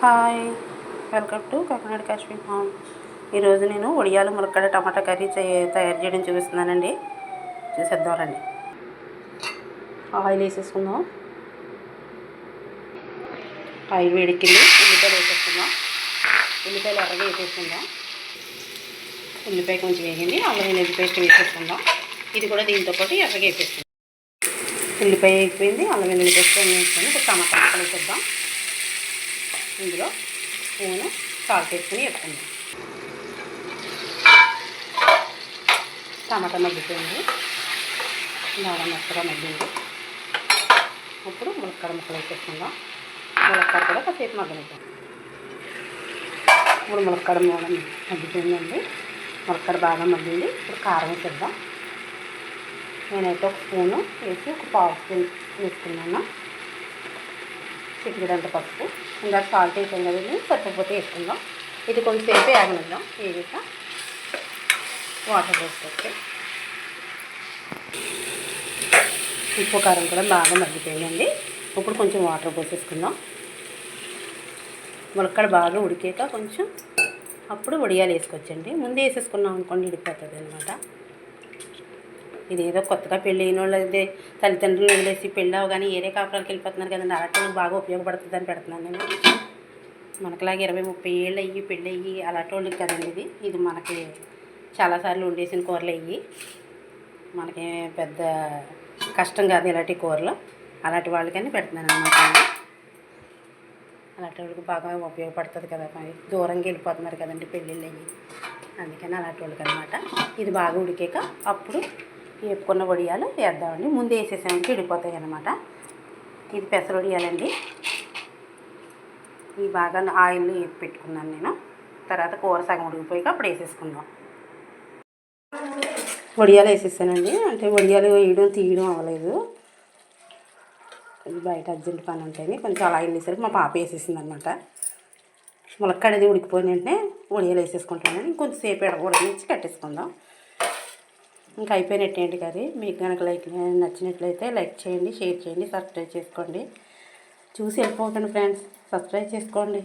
Hi, welcome to Kakinada Kashmir farm. ఈరోజు నేను వడియాలు ములక్కాడ టమాటా కర్రీ తయారు చేయడం చూపిస్తున్నానండి. చూసేద్దాం రండి. ఆయిల్ వేసేసుకుందాం. ఆయిల్ వేడెక్కింది. ఉల్లిపాయలు వేసేసుకుందాం. ఉల్లిపాయలు ఎర్రగా వేసేసుకుందాం. ఉల్లిపాయ కొంచెం వేగింది. అల్లం వెల్లుల్లి పేస్ట్ వేసేసుకుందాం. ఇది కూడా దీంతో పాటు ఎర్రగా వేసేసుకుందాం. ఉల్లిపాయ వేగిపోయింది. అల్లం వెల్లుల్లి పేస్ట్ వేసుకొని ఇప్పుడు టమాటా ముక్కలు వేసేద్దాం. ఇందులో స్పూను సాల్ట్ వేసుకుని వేసుకుందాం. టమాటా మగ్గిపోయింది. బాగా మెత్తగా మగ్గింది. ఇప్పుడు ములక్కాడ ముక్కలు వేసేసుకుందాం. ములక్కాడ కూడా కాసేపు మగ్గనిద్దాం. ఇప్పుడు ములక్కాడ మగ్గిపోయిందండి. ములక్కాడ బాగా మగ్గింది. ఇప్పుడు కారం వేసేద్దాం. నేనైతే ఒక స్పూను వేసి ఒక పావు స్పూన్ వేసుకున్నాను. చిటికెడంత పసుపు. ఇంకా సాల్ట్ వేసాం కదండి, సరిపోతే వేసుకుందాం. ఇది కొంచెంసేపు వేగనిద్దాం. వేగాక వాటర్ పోసుకొస్తే ఉప్పు కారం కూడా బాగా మగ్గిపోయిందండి. ఇప్పుడు కొంచెం వాటర్ పోసేసుకుందాం. ములక్కాడ బాగా ఉడికాక కొంచెం అప్పుడు వడియాలు వేసుకోవచ్చండి. ముందే వేసేసుకున్నాం అనుకోండి ఉడికిపోతుంది అనమాట. ఇదేదో కొత్తగా పెళ్ళి అయిన వాళ్ళు అయితే తల్లిదండ్రులు వదిలేసి పెళ్ళి అవగానే ఏరే కాపురాలకు వెళ్ళిపోతున్నారు కదండి. అలాంటి బాగా ఉపయోగపడుతుందని పెడుతున్నాను నేను. మనకులాగా 20-30 ఏళ్ళు అయ్యి పెళ్ళి అయ్యి అలాంటి వాళ్ళకి కదండి ఇది మనకి చాలాసార్లు వండేసిన కూరలు అయ్యి మనకి పెద్ద కష్టం కాదు ఇలాంటి కూరలు. అలాంటి వాళ్ళకని పెడుతున్నాను అనమాట. అలాంటి వాళ్ళకి బాగా ఉపయోగపడుతుంది కదా. దూరంగా వెళ్ళిపోతున్నారు కదండి పెళ్ళిళ్ళు అయ్యి, అందుకని అలాంటి వాళ్ళకి అనమాట. ఇది బాగా ఉడికాక అప్పుడు వేపుకున్న వడియాలు వేద్దామండి. ముందు వేసేసామంటే విడిపోతాయి అన్నమాట. ఇది పెసర వడియాలండి. ఇవి బాగా ఆయిల్లో వేపి పెట్టుకున్నాను నేను. తర్వాత కూర సగం ఉడికిపోయాక అప్పుడు వేసేసుకుందాం. వడియాలు వేసేసానండి. అంటే వడియాలు వేయడం తీయడం అవ్వలేదు. బయట అర్జెంట్ పని ఉంటాయని కొంచెం అలా వేసేసరికి మా పాప వేసేసింది అనమాట. ములక్కాడది ఉడికిపోయిన వెంటనే వడియాలు వేసేసుకుంటాను. ఇంకొంచెం సేపు ఉడకనిచ్చి కట్టేసుకుందాం. ఇంకా అయిపోయినట్టేంటి కర్రీ. మీకు కనుక నచ్చినట్లయితే లైక్ చేయండి, షేర్ చేయండి, సబ్స్క్రైబ్ చేసుకోండి. చూసి వెళ్ళిపోకండి ఫ్రెండ్స్, సబ్స్క్రైబ్ చేసుకోండి.